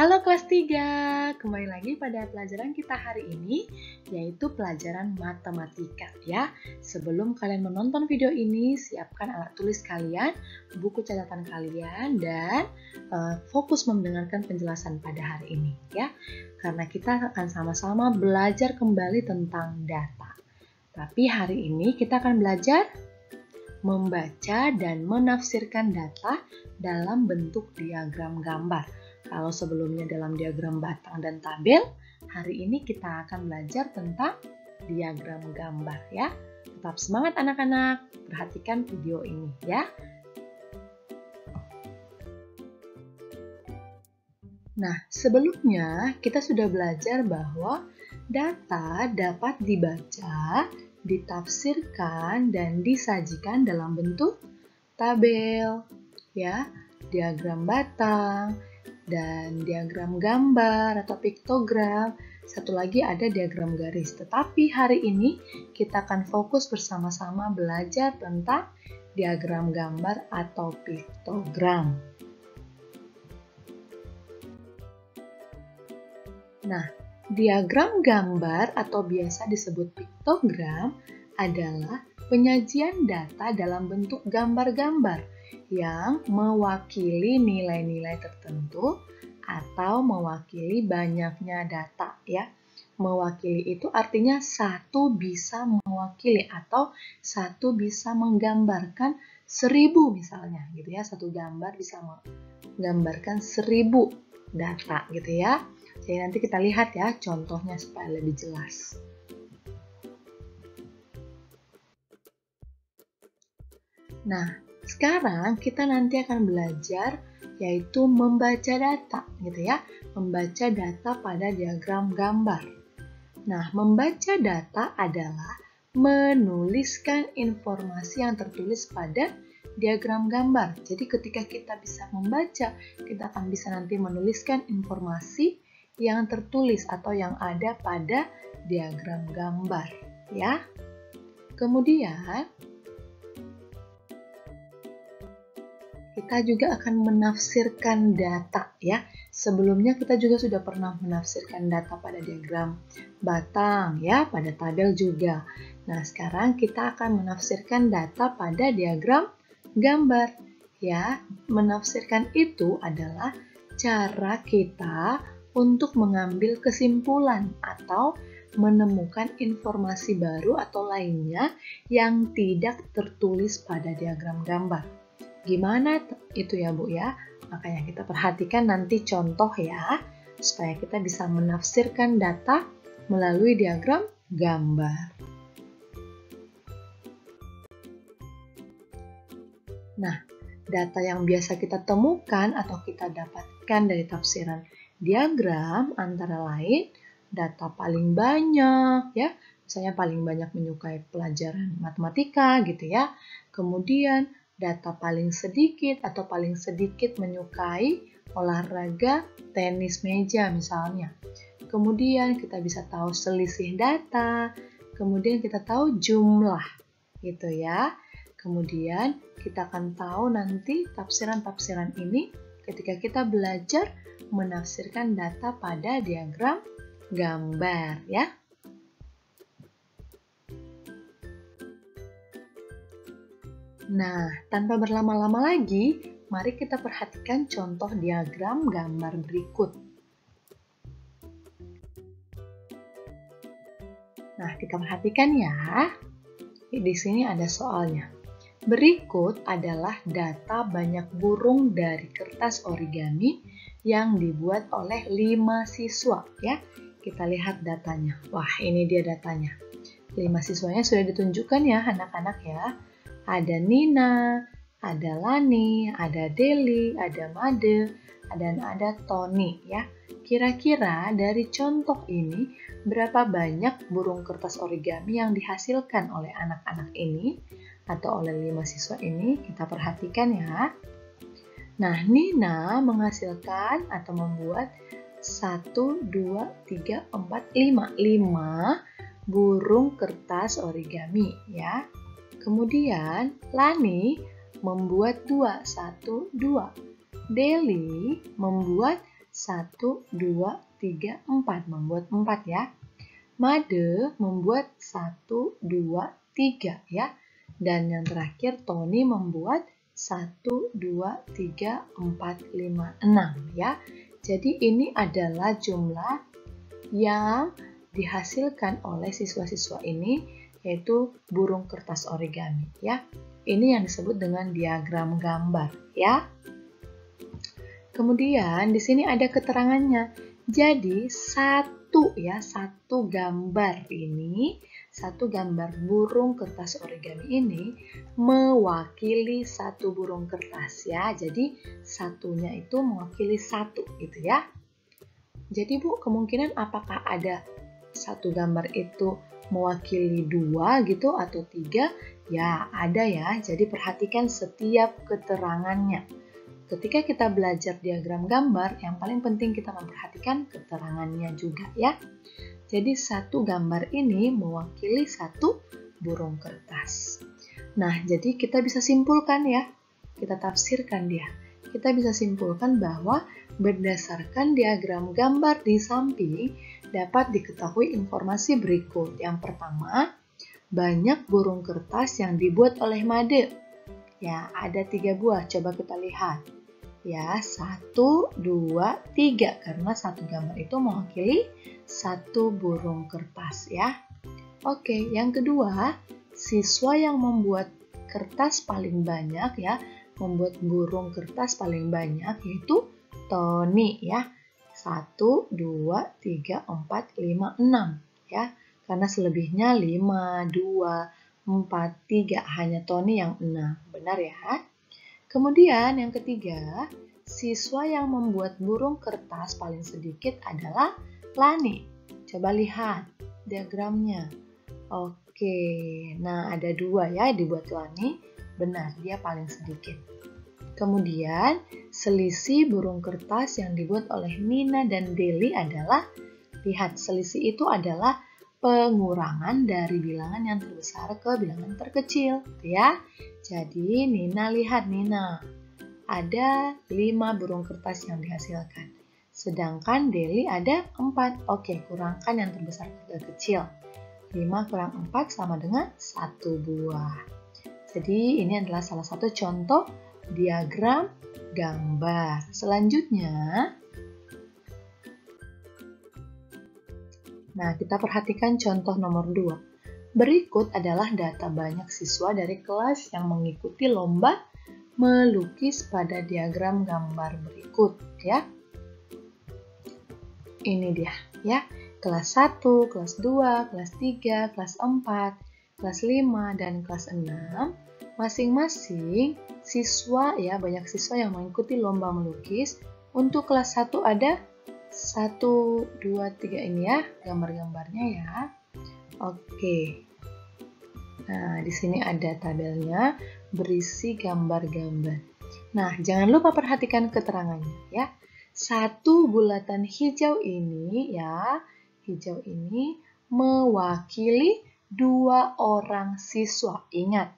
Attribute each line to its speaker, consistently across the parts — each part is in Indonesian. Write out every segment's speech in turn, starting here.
Speaker 1: Halo kelas 3, kembali lagi pada pelajaran kita hari ini, yaitu pelajaran matematika ya. Sebelum kalian menonton video ini, siapkan alat tulis kalian, buku catatan kalian, dan fokus mendengarkan penjelasan pada hari ini ya. Karena kita akan sama-sama belajar kembali tentang data. Tapi hari ini kita akan belajar membaca dan menafsirkan data dalam bentuk diagram gambar. Kalau sebelumnya dalam diagram batang dan tabel, hari ini kita akan belajar tentang diagram gambar ya. Tetap semangat anak-anak, perhatikan video ini ya. Nah, sebelumnya kita sudah belajar bahwa data dapat dibaca, ditafsirkan, dan disajikan dalam bentuk tabel ya, diagram batang, dan diagram gambar atau piktogram. Satu lagi ada diagram garis. Tetapi hari ini kita akan fokus bersama-sama belajar tentang diagram gambar atau piktogram. Nah, diagram gambar atau biasa disebut piktogram adalah penyajian data dalam bentuk gambar-gambar yang mewakili nilai-nilai tertentu atau mewakili banyaknya data ya. Mewakili itu artinya satu bisa mewakili atau satu bisa menggambarkan 1000 misalnya gitu ya. Satu gambar bisa menggambarkan 1000 data gitu ya. Jadi nanti kita lihat ya contohnya supaya lebih jelas. Nah, sekarang kita nanti akan belajar yaitu membaca data gitu ya. Membaca data pada diagram gambar. Nah, membaca data adalah menuliskan informasi yang tertulis pada diagram gambar. Jadi ketika kita bisa membaca, kita akan bisa nanti menuliskan informasi yang tertulis atau yang ada pada diagram gambar ya. Kemudian kita juga akan menafsirkan data ya. Sebelumnya kita juga sudah pernah menafsirkan data pada diagram batang ya, pada tabel juga. Nah, sekarang kita akan menafsirkan data pada diagram gambar ya. Menafsirkan itu adalah cara kita untuk mengambil kesimpulan atau menemukan informasi baru atau lainnya yang tidak tertulis pada diagram gambar. Gimana itu ya Bu ya? Makanya kita perhatikan nanti contoh ya, supaya kita bisa menafsirkan data melalui diagram gambar. Nah, data yang biasa kita temukan atau kita dapatkan dari tafsiran diagram antara lain data paling banyak ya, misalnya paling banyak menyukai pelajaran matematika gitu ya. Kemudian data paling sedikit atau paling sedikit menyukai olahraga tenis meja misalnya. Kemudian kita bisa tahu selisih data, kemudian kita tahu jumlah gitu ya. Kemudian kita akan tahu nanti tafsiran-tafsiran ini ketika kita belajar menafsirkan data pada diagram gambar ya. Nah, tanpa berlama-lama lagi, mari kita perhatikan contoh diagram gambar berikut. Nah, kita perhatikan ya. Di sini ada soalnya. Berikut adalah data banyak burung dari kertas origami yang dibuat oleh 5 siswa ya. Kita lihat datanya. Wah, ini dia datanya. 5 siswanya sudah ditunjukkan ya anak-anak ya. Ada Nina, ada Lani, ada Deli, ada Made, dan ada Tony ya. Kira-kira dari contoh ini berapa banyak burung kertas origami yang dihasilkan oleh anak-anak ini atau oleh 5 siswa ini? Kita perhatikan ya. Nah, Nina menghasilkan atau membuat 1, 2, 3, 4, 5 burung kertas origami ya. Kemudian Lani membuat 2, 1, 2. Deli membuat 1, 2, 3, 4. Membuat 4 ya. Made membuat 1, 2, 3 ya. Dan yang terakhir Tony membuat 1, 2, 3, 4, 5, 6 ya. Jadi ini adalah jumlah yang dihasilkan oleh siswa-siswa ini, yaitu burung kertas origami ya. Ini yang disebut dengan diagram gambar ya. Kemudian di sini ada keterangannya. Jadi satu gambar ini, satu gambar burung kertas origami ini mewakili satu burung kertas ya. Jadi satunya itu mewakili satu gitu ya. Jadi Bu, kemungkinan apakah ada satu gambar itu mewakili 2 gitu atau 3? Ya, ada ya. Jadi perhatikan setiap keterangannya. Ketika kita belajar diagram gambar, yang paling penting kita memperhatikan keterangannya juga ya. Jadi satu gambar ini mewakili satu burung kertas. Nah, jadi kita bisa simpulkan ya. Kita tafsirkan dia. Kita bisa simpulkan bahwa berdasarkan diagram gambar di samping dapat diketahui informasi berikut. Yang pertama, banyak burung kertas yang dibuat oleh Made. Ya, ada 3 buah. Coba kita lihat. Ya, 1, 2, 3. Karena satu gambar itu mewakili satu burung kertas ya. Oke, yang kedua, siswa yang membuat kertas paling banyak ya, membuat burung kertas paling banyak yaitu Tony ya. 1, 2, 3, 4, 5, 6 ya. Karena selebihnya 5, 2, 4, 3. Hanya Tony yang 6. Benar ya? Kemudian yang ketiga, siswa yang membuat burung kertas paling sedikit adalah Lani. Coba lihat diagramnya. Oke, nah ada 2 ya dibuat Lani. Benar, dia paling sedikit. Kemudian, selisih burung kertas yang dibuat oleh Nina dan Deli adalah, lihat, selisih itu adalah pengurangan dari bilangan yang terbesar ke bilangan terkecil, ya. Jadi, lihat Nina, ada 5 burung kertas yang dihasilkan. Sedangkan Deli ada 4. Oke, kurangkan yang terbesar ke kecil. 5 kurang 4 sama dengan 1 buah. Jadi, ini adalah salah satu contoh diagram gambar. Selanjutnya, nah, kita perhatikan contoh nomor 2. Berikut adalah data banyak siswa dari kelas yang mengikuti lomba melukis pada diagram gambar berikut ya. Ini dia ya. Kelas 1, kelas 2, kelas 3, kelas 4, kelas 5 dan kelas 6. Masing-masing siswa ya, banyak siswa yang mengikuti lomba melukis. Untuk kelas 1 ada 1, 2, 3 ini ya, gambar-gambarnya ya. Oke. Nah, di sini ada tabelnya berisi gambar-gambar. Nah, jangan lupa perhatikan keterangannya ya. 1 bulatan hijau ini ya, hijau ini mewakili 2 orang siswa. Ingat,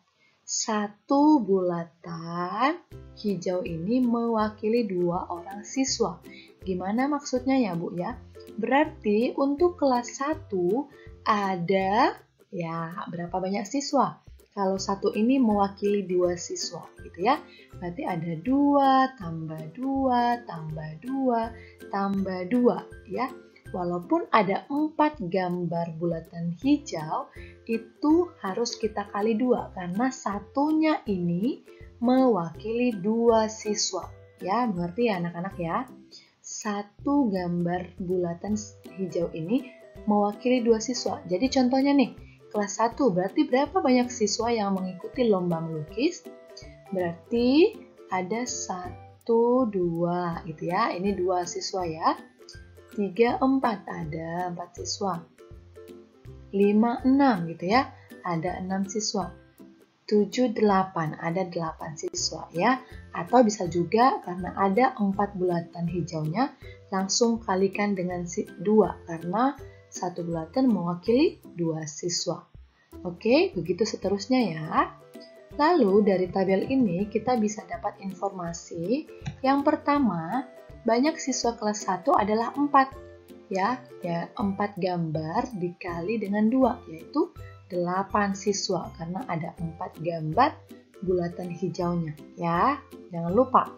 Speaker 1: 1 bulatan hijau ini mewakili 2 orang siswa. Gimana maksudnya ya Bu ya? Berarti untuk kelas 1 ada ya berapa banyak siswa? Kalau 1 ini mewakili 2 siswa gitu ya. Berarti ada 2 tambah 2 tambah 2 tambah 2 ya. Walaupun ada 4 gambar bulatan hijau, itu harus kita kali 2 karena satunya ini mewakili 2 siswa. Ya, mengerti ya anak-anak ya? 1 gambar bulatan hijau ini mewakili 2 siswa. Jadi contohnya nih, kelas 1 berarti berapa banyak siswa yang mengikuti lomba melukis? Berarti ada 1, 2 gitu ya. Ini 2 siswa ya. 3, 4 ada 4 siswa. 5, 6 gitu ya. Ada 6 siswa. 7, 8 ada 8 siswa ya. Atau bisa juga karena ada 4 bulatan hijaunya langsung kalikan dengan 2 karena 1 bulatan mewakili 2 siswa. Oke, begitu seterusnya ya. Lalu dari tabel ini kita bisa dapat informasi. Yang pertama, banyak siswa kelas 1 adalah 4. Ya, 4 gambar dikali dengan 2, yaitu 8 siswa, karena ada 4 gambar bulatan hijaunya. Ya, jangan lupa,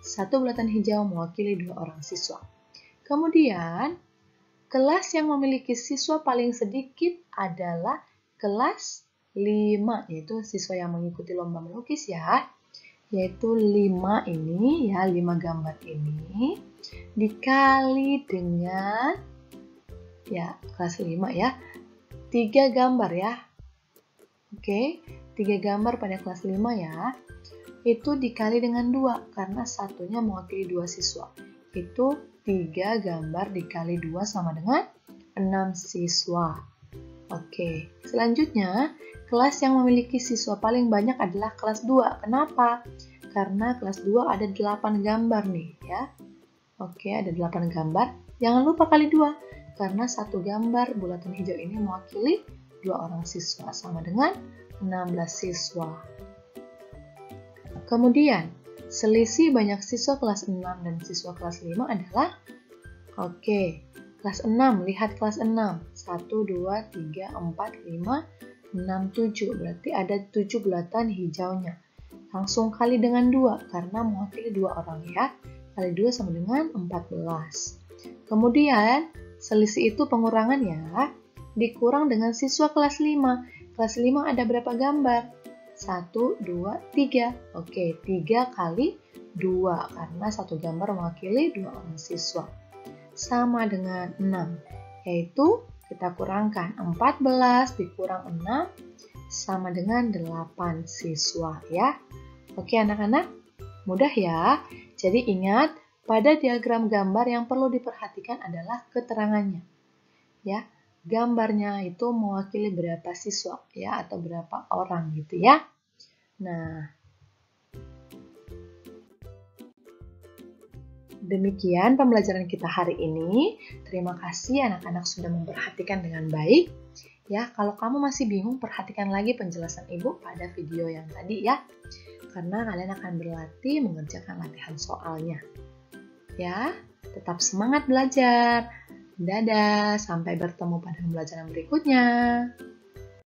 Speaker 1: 1 bulatan hijau mewakili 2 orang siswa. Kemudian, kelas yang memiliki siswa paling sedikit adalah kelas 5, yaitu siswa yang mengikuti lomba melukis ya. Yaitu 5 ini ya, 5 gambar ini dikali dengan ya kelas 5 ya, 3 gambar ya. Oke, 3 gambar pada kelas 5 ya. Itu dikali dengan 2 karena satunya mewakili 2 siswa. Itu 3 gambar dikali 2 sama dengan 6 siswa. Oke, selanjutnya kelas yang memiliki siswa paling banyak adalah kelas 2. Kenapa? Karena kelas 2 ada 8 gambar nih ya. Oke, ada 8 gambar. Jangan lupa kali 2, karena 1 gambar bulatan hijau ini mewakili 2 orang siswa sama dengan 16 siswa. Kemudian, selisih banyak siswa kelas 6 dan siswa kelas 5 adalah kelas 6, lihat kelas 6. 1, 2, 3, 4, 5, 6, 7. Berarti ada 7 bulatan hijaunya. Langsung kali dengan 2, karena mewakili 2 orang ya. Kali 2 sama dengan 14. Kemudian, selisih itu pengurangan ya. Dikurang dengan siswa kelas 5. Kelas 5 ada berapa gambar? 1, 2, 3. Oke, 3 kali 2, karena 1 gambar mewakili 2 orang siswa. Sama dengan 6, yaitu kita kurangkan 14 dikurang 6 sama dengan 8 siswa ya. Oke anak-anak, mudah ya. Jadi ingat, pada diagram gambar yang perlu diperhatikan adalah keterangannya. Ya, gambarnya itu mewakili berapa siswa ya, atau berapa orang gitu ya. Nah, demikian pembelajaran kita hari ini. Terima kasih anak-anak sudah memperhatikan dengan baik. Ya, kalau kamu masih bingung, perhatikan lagi penjelasan Ibu pada video yang tadi ya. Karena kalian akan berlatih mengerjakan latihan soalnya. Ya, tetap semangat belajar. Dadah, sampai bertemu pada pembelajaran berikutnya.